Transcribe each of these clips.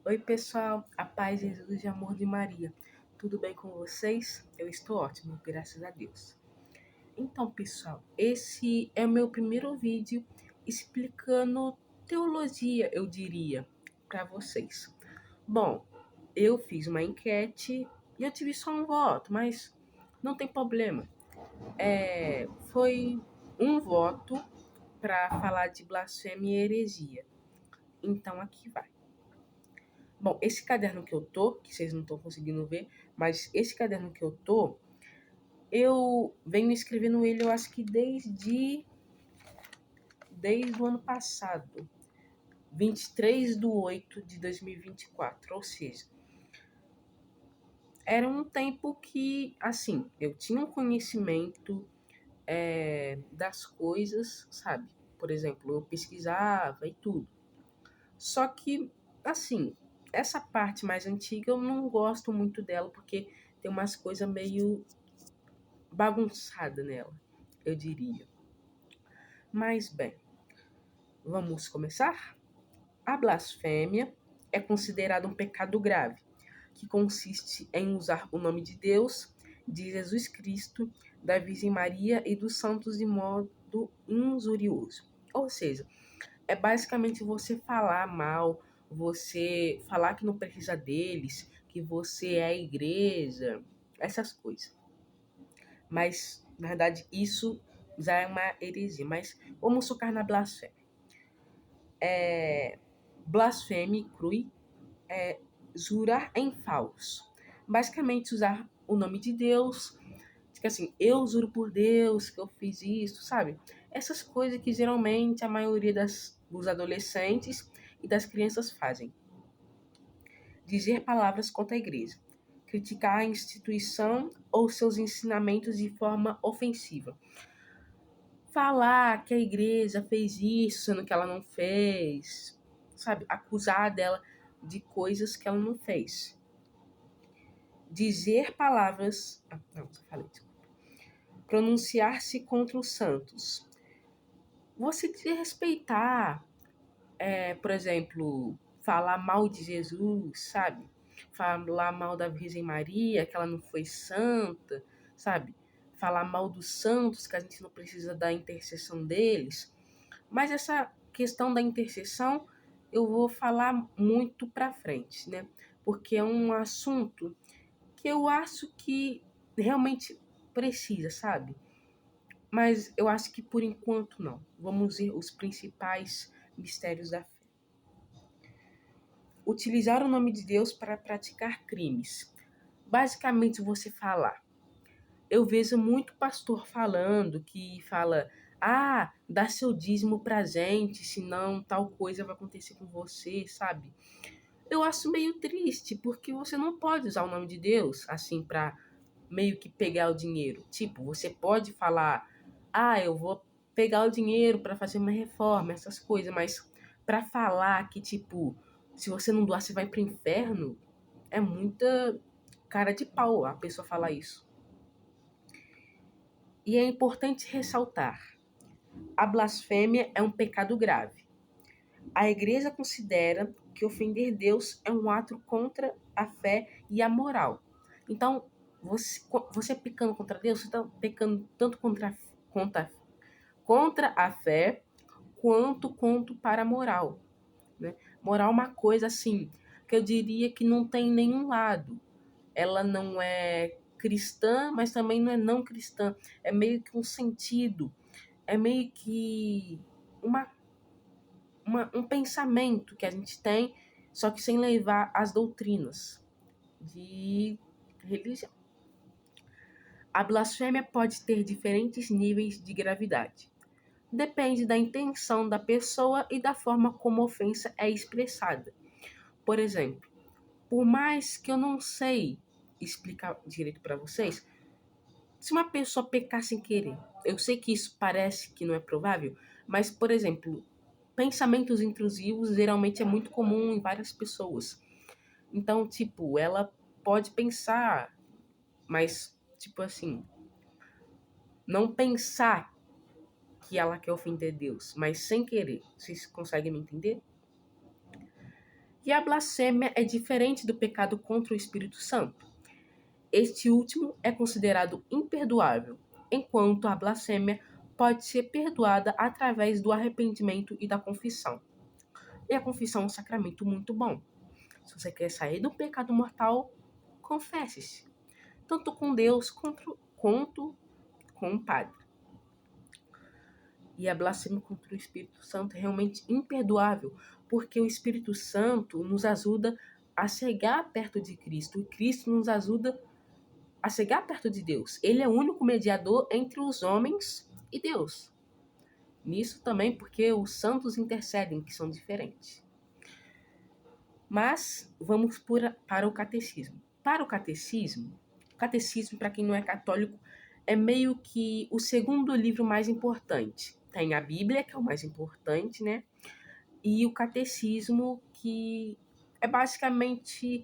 Oi, pessoal, a paz de Jesus e amor de Maria. Tudo bem com vocês? Eu estou ótimo, graças a Deus. Então, pessoal, esse é o meu primeiro vídeo explicando teologia, eu diria, para vocês. Bom, eu fiz uma enquete e eu tive só um voto, mas não tem problema. Foi um voto para falar de blasfêmia e heresia. Então, aqui vai. Bom, esse caderno que eu tô, que vocês não estão conseguindo ver, mas esse caderno que eu tô, eu venho escrevendo ele, eu acho que desde o ano passado, 23/8/2024, ou seja, era um tempo que, assim, eu tinha um conhecimento das coisas, sabe? Por exemplo, eu pesquisava e tudo. Só que, assim, essa parte mais antiga eu não gosto muito dela, porque tem umas coisas meio bagunçadas nela, eu diria. Mas, bem, vamos começar? A blasfêmia é considerada um pecado grave, que consiste em usar o nome de Deus, de Jesus Cristo, da Virgem Maria e dos santos de modo injurioso. Ou seja, é basicamente você falar mal, você falar que não precisa deles, que você é a igreja, essas coisas. Mas, na verdade, isso já é uma heresia. Mas vamos focar na blasfêmia. Blasfêmia crui é jurar em falso. Basicamente, usar o nome de Deus, que assim, eu juro por Deus que eu fiz isso, sabe? Essas coisas que geralmente a maioria dos adolescentes e das crianças fazem. Dizer palavras contra a igreja. Criticar a instituição ou seus ensinamentos de forma ofensiva. Falar que a igreja fez isso, sendo que ela não fez. Sabe? Acusar dela de coisas que ela não fez. Dizer palavras. Não, já falei, desculpa. Pronunciar-se contra os santos. Você desrespeitar, por exemplo, falar mal de Jesus, sabe? Falar mal da Virgem Maria, que ela não foi santa, sabe? Falar mal dos santos, que a gente não precisa da intercessão deles. Mas essa questão da intercessão eu vou falar muito pra frente, né? Porque é um assunto que eu acho que realmente precisa, sabe? Mas eu acho que por enquanto não. Vamos ver os principais mistérios da fé. Utilizar o nome de Deus para praticar crimes. Basicamente você falar. Eu vejo muito pastor falando que fala: "Ah, dá seu dízimo pra gente, senão tal coisa vai acontecer com você", sabe? Eu acho meio triste, porque você não pode usar o nome de Deus assim para meio que pegar o dinheiro. Tipo, você pode falar: "Ah, eu vou pegar o dinheiro para fazer uma reforma", essas coisas, mas para falar que tipo, se você não doar você vai pro inferno, é muita cara de pau a pessoa falar isso. E é importante ressaltar: a blasfêmia é um pecado grave. A igreja considera que ofender Deus é um ato contra a fé e a moral. Então, você pecando contra Deus, você está pecando tanto contra a fé quanto para a moral. Né? Moral é uma coisa assim, que eu diria que não tem nenhum lado. Ela não é cristã, mas também não é não cristã. É meio que um sentido, é meio que uma um pensamento que a gente tem, só que sem levar as doutrinas de religião. A blasfêmia pode ter diferentes níveis de gravidade. Depende da intenção da pessoa e da forma como a ofensa é expressada. Por exemplo, por mais que eu não sei explicar direito para vocês, se uma pessoa pecar sem querer, eu sei que isso parece que não é provável, mas, por exemplo, pensamentos intrusivos geralmente é muito comum em várias pessoas. Então, tipo, ela pode pensar, mas, tipo assim, não pensar que ela quer ofender Deus, mas sem querer. Vocês conseguem me entender? E a blasfêmia é diferente do pecado contra o Espírito Santo. Este último é considerado imperdoável, enquanto a blasfêmia pode ser perdoada através do arrependimento e da confissão. E a confissão é um sacramento muito bom. Se você quer sair do pecado mortal, confesse-se, tanto com Deus quanto com o Padre. E a blasfêmia contra o Espírito Santo é realmente imperdoável, porque o Espírito Santo nos ajuda a chegar perto de Cristo, e Cristo nos ajuda a chegar perto de Deus. Ele é o único mediador entre os homens e Deus. Nisso também porque os santos intercedem, que são diferentes. Mas vamos para o catecismo. Para o catecismo, para quem não é católico, é meio que o segundo livro mais importante. Tem a Bíblia, que é o mais importante, né? E o catecismo, que é basicamente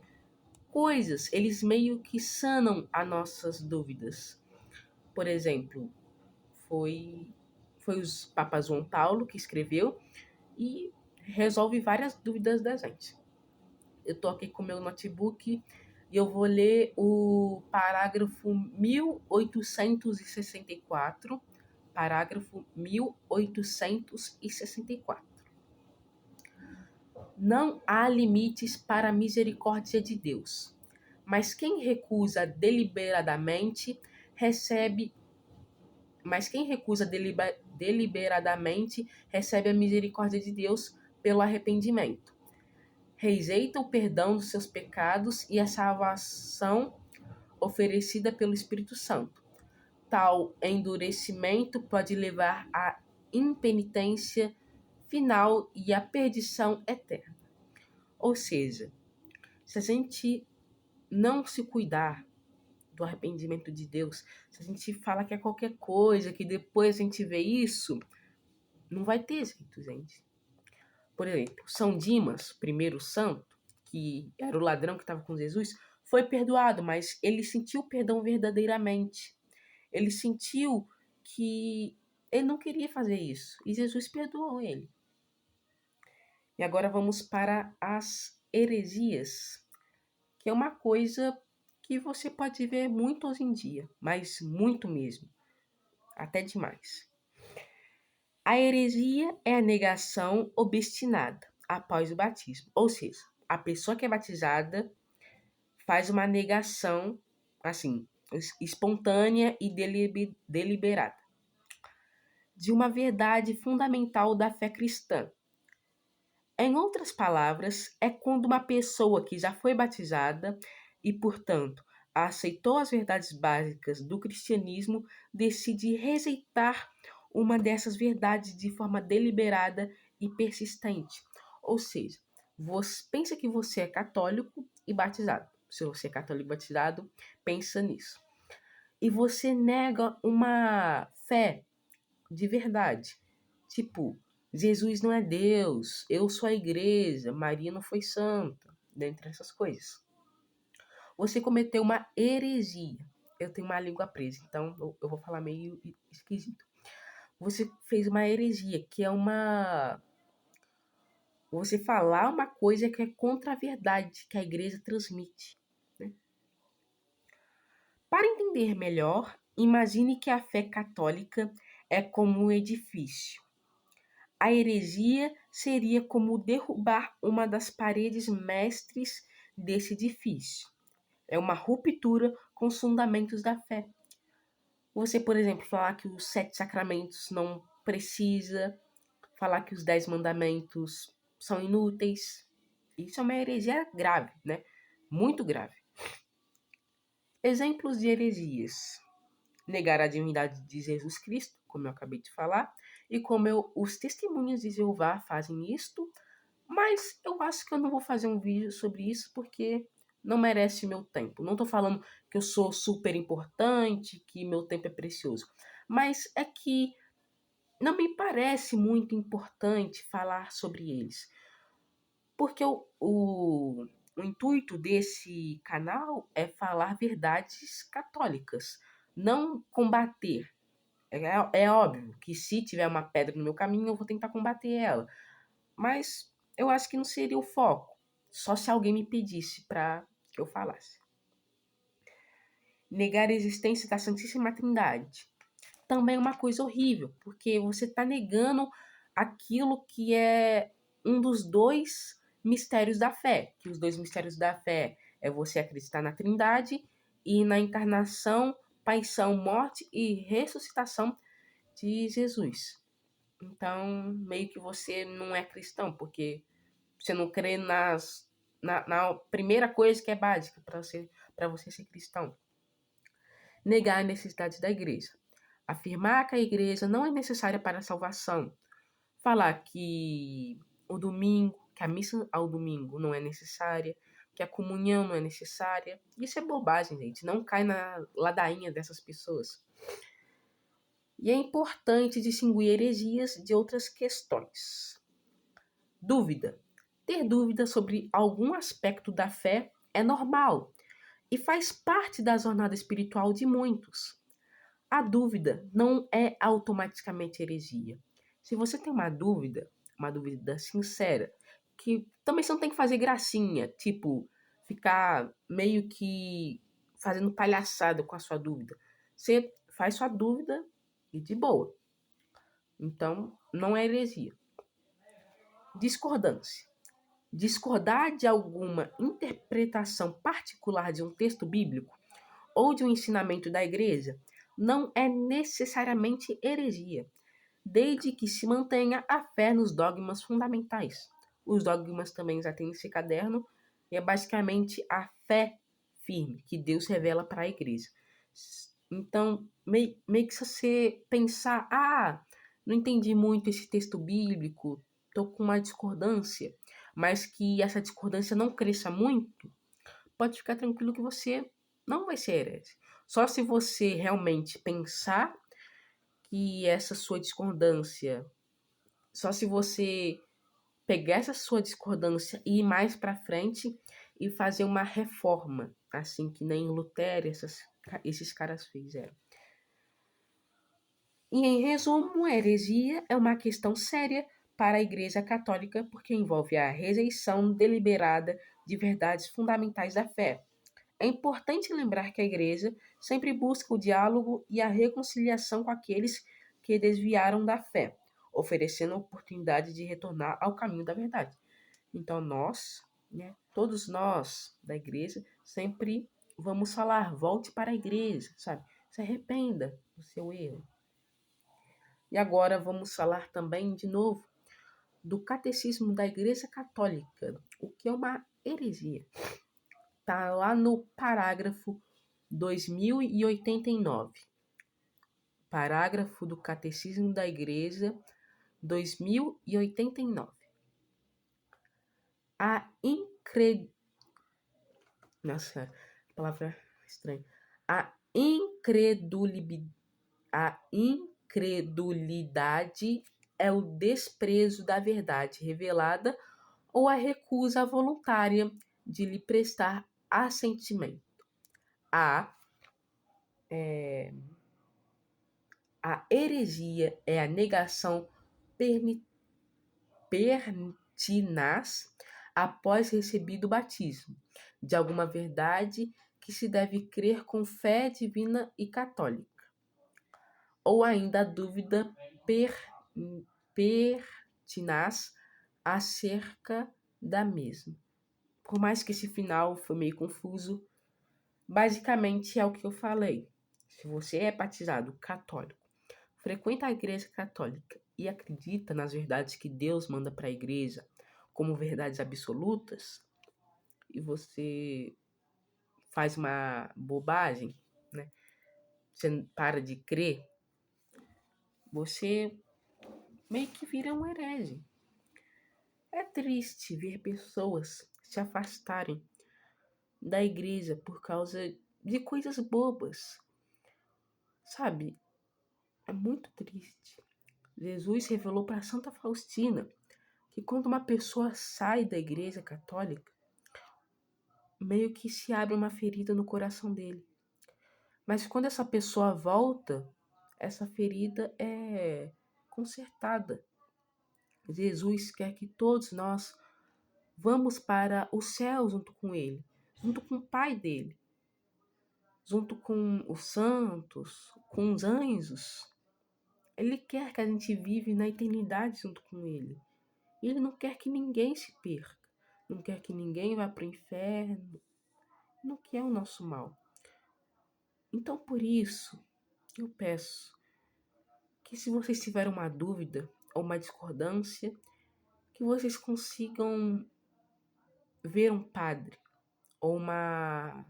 coisas, eles meio que sanam as nossas dúvidas. Por exemplo, foi os Papa João Paulo que escreveu e resolve várias dúvidas da gente. Eu tô aqui com o meu notebook e eu vou ler o parágrafo 1864. Parágrafo 1864. Não há limites para a misericórdia de Deus, mas quem recusa deliberadamente recebe a misericórdia de Deus pelo arrependimento. Rejeita o perdão dos seus pecados e a salvação oferecida pelo Espírito Santo. Tal endurecimento pode levar à impenitência final e à perdição eterna. Ou seja, se a gente não se cuidar do arrependimento de Deus, se a gente fala que é qualquer coisa, que depois a gente vê isso, não vai ter jeito, gente. Por exemplo, São Dimas, primeiro santo, que era o ladrão que estava com Jesus, foi perdoado, mas ele sentiu o perdão verdadeiramente. Ele sentiu que ele não queria fazer isso, e Jesus perdoou ele. E agora vamos para as heresias, que é uma coisa que você pode ver muito hoje em dia, mas muito mesmo, até demais. A heresia é a negação obstinada após o batismo, ou seja, a pessoa que é batizada faz uma negação, assim, espontânea e deliberada, de uma verdade fundamental da fé cristã. Em outras palavras, é quando uma pessoa que já foi batizada e, portanto, aceitou as verdades básicas do cristianismo decide rejeitar uma dessas verdades de forma deliberada e persistente. Ou seja, você pensa que você é católico e batizado. Se você é católico e batizado, pensa nisso. E você nega uma fé de verdade. Tipo, Jesus não é Deus, eu sou a igreja, Maria não foi santa, dentre essas coisas. Você cometeu uma heresia. Eu tenho uma língua presa, então eu vou falar meio esquisito. Você fez uma heresia, que é você falar uma coisa que é contra a verdade que a igreja transmite, né? Para entender melhor, imagine que a fé católica é como um edifício. A heresia seria como derrubar uma das paredes mestres desse edifício. É uma ruptura com os fundamentos da fé. Você, por exemplo, falar que os 7 sacramentos não precisa, falar que os 10 mandamentos são inúteis. Isso é uma heresia grave, né? Muito grave. Exemplos de heresias: negar a divindade de Jesus Cristo, como eu acabei de falar, e como os testemunhas de Jeová fazem isto, mas eu acho que eu não vou fazer um vídeo sobre isso porque não merece meu tempo. Não estou falando que eu sou super importante, que meu tempo é precioso, mas é que não me parece muito importante falar sobre eles. Porque o intuito desse canal é falar verdades católicas, não combater. É óbvio que se tiver uma pedra no meu caminho, eu vou tentar combater ela. Mas eu acho que não seria o foco. só se alguém me pedisse para que eu falasse. Negar a existência da Santíssima Trindade também é uma coisa horrível, porque você está negando aquilo que é um dos dois mistérios da fé, que os dois mistérios da fé é você acreditar na Trindade e na encarnação, paixão, morte e ressuscitação de Jesus. Então, meio que você não é cristão, porque você não crê na primeira coisa que é básica para você ser cristão. Negar a necessidade da igreja. Afirmar que a igreja não é necessária para a salvação. Falar que que a missa ao domingo não é necessária, que a comunhão não é necessária. Isso é bobagem, gente. Não cai na ladainha dessas pessoas. E é importante distinguir heresias de outras questões. Dúvida. Ter dúvida sobre algum aspecto da fé é normal e faz parte da jornada espiritual de muitos. A dúvida não é automaticamente heresia. Se você tem uma dúvida sincera, que também você não tem que fazer gracinha, tipo, ficar meio que fazendo palhaçada com a sua dúvida. Você faz sua dúvida e de boa. Então, não é heresia. Discordância. Discordar de alguma interpretação particular de um texto bíblico ou de um ensinamento da igreja não é necessariamente heresia, desde que se mantenha a fé nos dogmas fundamentais. Os dogmas também já tem nesse caderno, e é basicamente a fé firme que Deus revela para a igreja. Então, meio que se você pensar, não entendi muito esse texto bíblico, estou com uma discordância, mas que essa discordância não cresça muito, pode ficar tranquilo que você não vai ser herege. Só se você realmente pensar que essa sua discordância, só se você pegar essa sua discordância e ir mais para frente e fazer uma reforma, assim que nem Lutero esses caras fizeram. E em resumo, a heresia é uma questão séria para a Igreja Católica porque envolve a rejeição deliberada de verdades fundamentais da fé. É importante lembrar que a Igreja sempre busca o diálogo e a reconciliação com aqueles que desviaram da fé, oferecendo a oportunidade de retornar ao caminho da verdade. Então todos nós da Igreja, sempre vamos falar, volte para a Igreja, sabe? Se arrependa do seu erro. E agora vamos falar também, de novo, do Catecismo da Igreja Católica, o que é uma heresia. Está lá no parágrafo 2089. Parágrafo do Catecismo da Igreja 2089. Nossa, a palavra estranha. A incredulidade é o desprezo da verdade revelada ou a recusa voluntária de lhe prestar assentimento. A heresia é a negação pertinaz após recebido o batismo de alguma verdade que se deve crer com fé divina e católica, ou ainda a dúvida pertinaz acerca da mesma. Por mais que esse final foi meio confuso, basicamente é o que eu falei. Se você é batizado católico, frequenta a igreja católica e acredita nas verdades que Deus manda para a igreja como verdades absolutas, e você faz uma bobagem, né? Você para de crer, você meio que vira um herege. É triste ver pessoas se afastarem da igreja por causa de coisas bobas. Sabe? É muito triste. Jesus revelou para Santa Faustina que quando uma pessoa sai da igreja católica, meio que se abre uma ferida no coração dele. Mas quando essa pessoa volta, essa ferida é consertada. Jesus quer que todos nós Vamos para o céu junto com ele, junto com o Pai dele, junto com os santos, com os anjos. Ele quer que a gente vive na eternidade junto com ele. Ele não quer que ninguém se perca, não quer que ninguém vá para o inferno, não quer o nosso mal. Então, por isso, eu peço que, se vocês tiverem uma dúvida ou uma discordância, que vocês consigam ver um padre ou uma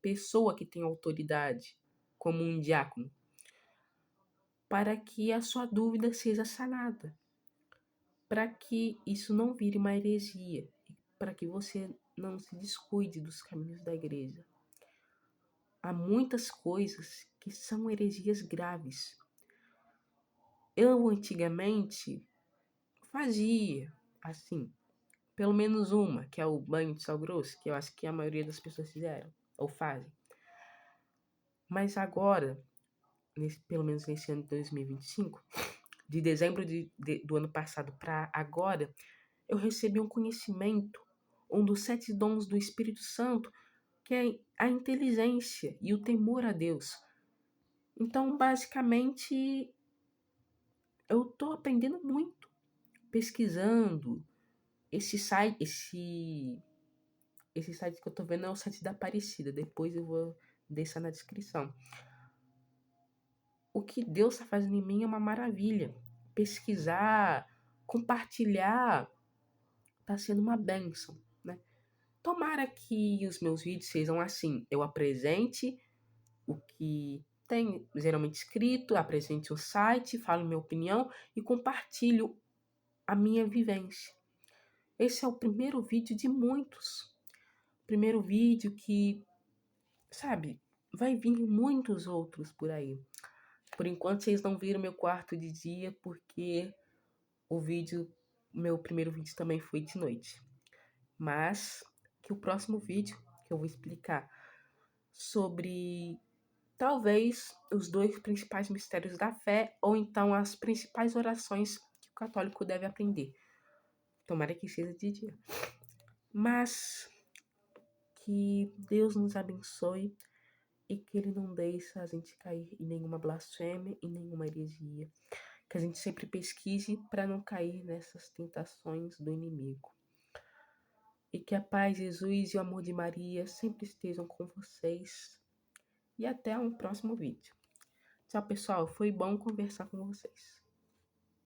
pessoa que tem autoridade, como um diácono, para que a sua dúvida seja sanada, para que isso não vire uma heresia, para que você não se descuide dos caminhos da igreja. Há muitas coisas que são heresias graves. Eu antigamente fazia assim, pelo menos uma, que é o banho de sal grosso, que eu acho que a maioria das pessoas fizeram ou fazem. Mas agora, pelo menos nesse ano de 2025, de dezembro do ano passado para agora, eu recebi um conhecimento, um dos 7 dons do Espírito Santo, que é a inteligência e o temor a Deus. Então, basicamente, eu estou aprendendo muito, pesquisando. Esse site que eu estou vendo é o site da Aparecida. Depois eu vou deixar na descrição. O que Deus está fazendo em mim é uma maravilha. Pesquisar, compartilhar, está sendo uma bênção, né? Tomara que os meus vídeos sejam assim. Eu apresente o que tem geralmente escrito, apresente o site, falo minha opinião e compartilho a minha vivência. Esse é o primeiro vídeo de muitos. Primeiro vídeo que, sabe, vai vir muitos outros por aí. Por enquanto vocês não viram meu quarto de dia porque meu primeiro vídeo também foi de noite. Mas que o próximo vídeo que eu vou explicar sobre talvez os 2 principais mistérios da fé ou então as principais orações que o católico deve aprender. Tomara que seja de dia. Mas que Deus nos abençoe e que Ele não deixe a gente cair em nenhuma blasfêmia e nenhuma heresia. Que a gente sempre pesquise para não cair nessas tentações do inimigo. E que a paz, Jesus e o amor de Maria sempre estejam com vocês. E até um próximo vídeo. Tchau, pessoal. Foi bom conversar com vocês.